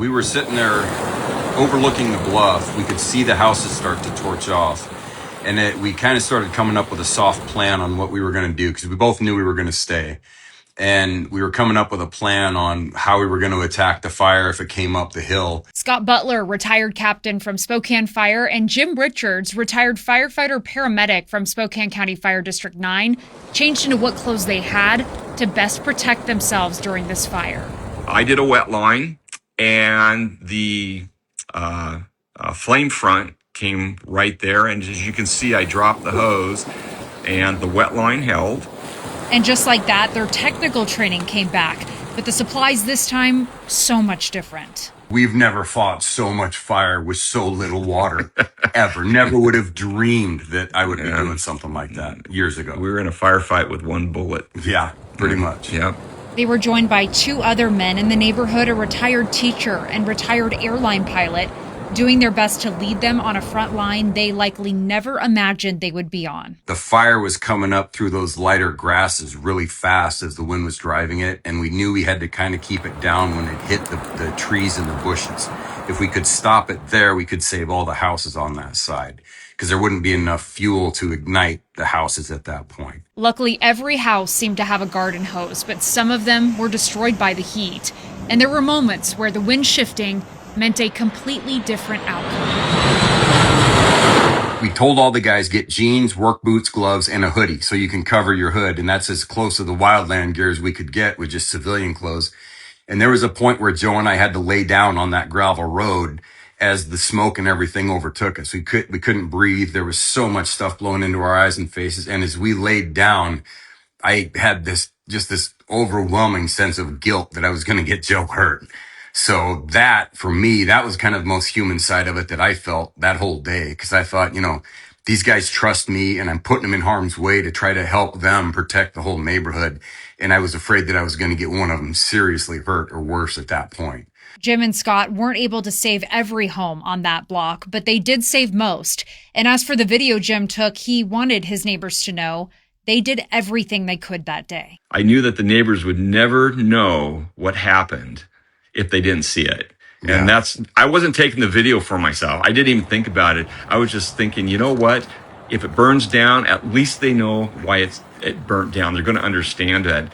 We were sitting there overlooking the bluff. We could see the houses start to torch off. And we kind of started coming up with a soft plan on what we were going to do, because we both knew we were going to stay. And we were coming up with a plan on how we were going to attack the fire if it came up the hill. Scott Butler, retired captain from Spokane Fire, and Jim Richards, retired firefighter paramedic from Spokane County Fire District 9, changed into what clothes they had to best protect themselves during this fire. I did a wet line, and the flame front came right there. And as you can see, I dropped the hose, and the wet line held. And just like that, their technical training came back, but the supplies this time, so much different. We've never fought so much fire with so little water, ever. Never would have dreamed that I would be doing something like that years ago. We were in a firefight with one bullet. Yeah, pretty much. Yep. They were joined by two other men in the neighborhood, a retired teacher and retired airline pilot, doing their best to lead them on a front line they likely never imagined they would be on. The fire was coming up through those lighter grasses really fast as the wind was driving it, and we knew we had to kind of keep it down when it hit the trees and the bushes. If we could stop it there, we could save all the houses on that side, because there wouldn't be enough fuel to ignite the houses at that point. Luckily, every house seemed to have a garden hose, but some of them were destroyed by the heat. And there were moments where the wind shifting meant a completely different outcome. We told all the guys, get jeans, work boots, gloves, and a hoodie so you can cover your hood. And that's as close to the wildland gear as we could get with just civilian clothes. And there was a point where Joe and I had to lay down on that gravel road as the smoke and everything overtook us. We couldn't breathe. There was so much stuff blowing into our eyes and faces. And as we laid down, I had this overwhelming sense of guilt that I was going to get Joe hurt. So that, for me, that was kind of the most human side of it that I felt that whole day. Because I thought, these guys trust me, and I'm putting them in harm's way to try to help them protect the whole neighborhood. And I was afraid that I was going to get one of them seriously hurt or worse at that point. Jim and Scott weren't able to save every home on that block, but they did save most. And as for the video Jim took, he wanted his neighbors to know they did everything they could that day. I knew that the neighbors would never know what happened if they didn't see it. Yeah. And I wasn't taking the video for myself. I didn't even think about it. I was just thinking, you know what? If it burns down, at least they know why it burnt down. They're going to understand that